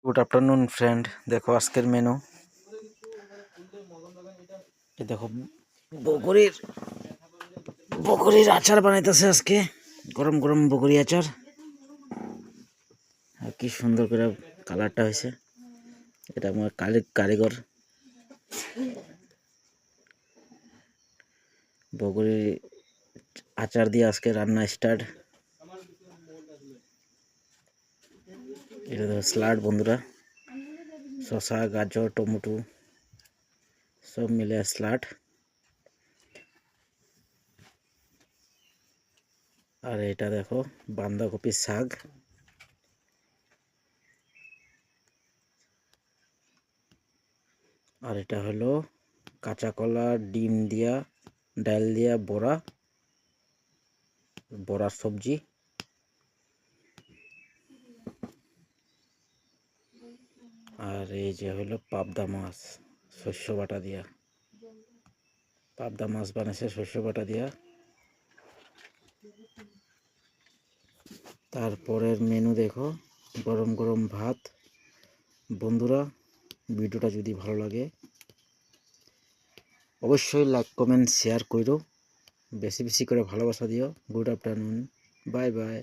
Good afternoon friend, দেখো আজকের menu. এই দেখো বগরির আচার বানাইতেছে আজকে, গরম গরম বগরি আচার। আর কি সুন্দর করে কালারটা হয়েছে, এটা আমার কারিগর। বগরি আচার দিয়ে আজকে রান্না স্টার্ট। এটা দেখো স্যালাড বন্ধুরা, শসা, গাজর, টমেটো সব মিলে স্যালাড। আর এটা দেখো বাঁধাকপির শাক। আর এটা হলো কাঁচা কলা, ডিম দিয়া, ডাল দিয়া বড়ার সবজি। আর এই যে হলো পাবদা মাছ শস্য বাটা দিয়া, পাবদা মাছ বানাইছে শস্য বাটা দিয়া। তারপরের মেনু দেখো, গরম গরম ভাত। বন্ধুরা, ভিডিওটা যদি ভালো লাগে অবশ্যই লাইক কমেন্ট শেয়ার করো, বেশি বেশি করে ভালোবাসা দিও। Good afternoon, bye bye.